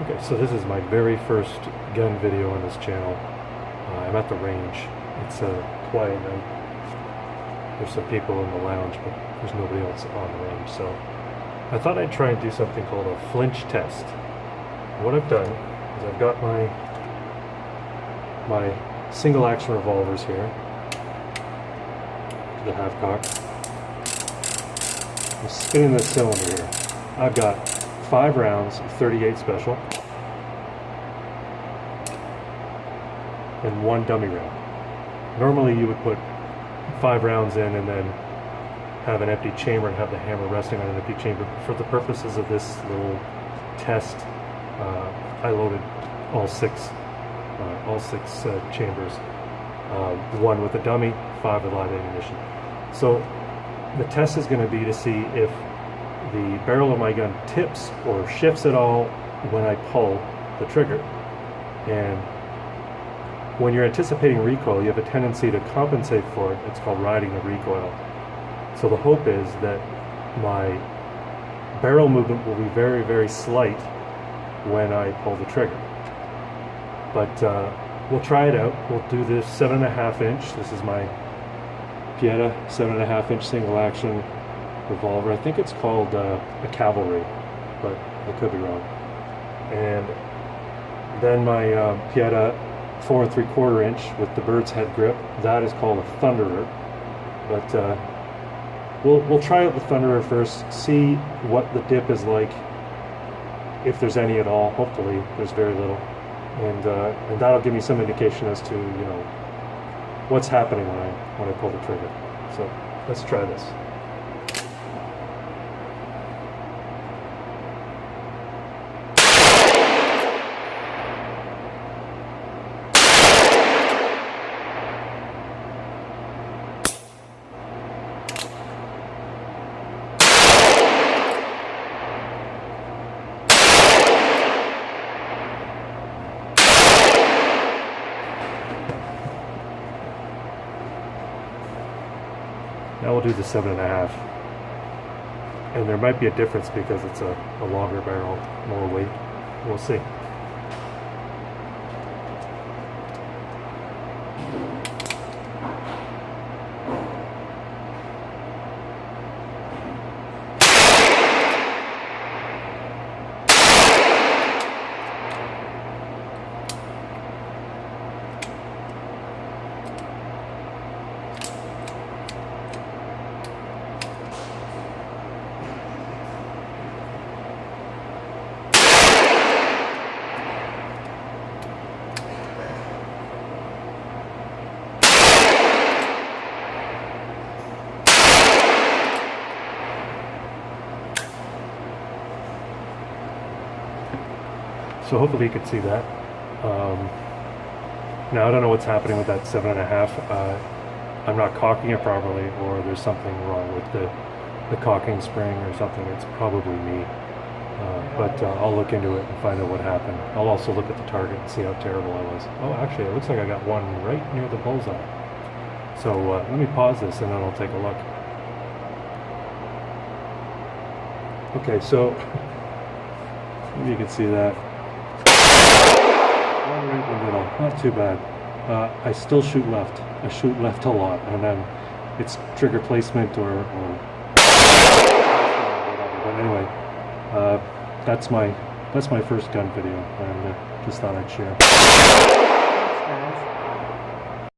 Okay, so this is my very first gun video on this channel. I'm at the range. It's a quiet night. There's some people in the lounge, but there's nobody else on the range. So I thought I'd try and do something called a flinch test. What I've done is I've got my single action revolvers here, the half cock. I'm spinning this cylinder here. I've got 5 rounds of 38 special and 1 dummy round. Normally you would put 5 rounds in and then have an empty chamber and have the hammer resting on an empty chamber. But for the purposes of this little test, I loaded all six chambers, 1 with a dummy, 5 with live ammunition. So the test is going to be to see if the barrel of my gun tips or shifts at all when I pull the trigger. And when you're anticipating recoil, you have a tendency to compensate for it. It's called riding the recoil. So the hope is that my barrel movement will be very, very slight when I pull the trigger. But we'll try it out. We'll do this 7.5 inch. This is my Pietta 7.5 inch single action revolver. I think it's called a cavalry, but I could be wrong. And then my Pietta 4 3/4 inch with the bird's head grip. That is called a thunderer. But we'll try out the thunderer first, see what the dip is like, if there's any at all. Hopefully there's very little, and that'll give me some indication as to what's happening when I pull the trigger. So let's try this. Now we'll do the 7.5, and there might be a difference because it's a longer barrel, more weight. We'll see. So hopefully you can see that. Now I don't know what's happening with that 7.5. I'm not cocking it properly, or there's something wrong with the cocking spring or something. It's probably me. But I'll look into it and find out what happened. I'll also look at the target and see how terrible I was. Oh, actually, it looks like I got one right near the bullseye. So let me pause this and then I'll take a look. Okay, so maybe you can see that. One right in the middle, not too bad. I still shoot left. I shoot left a lot, and then it's trigger placement or whatever. But anyway, that's my first gun video, and just thought I'd share.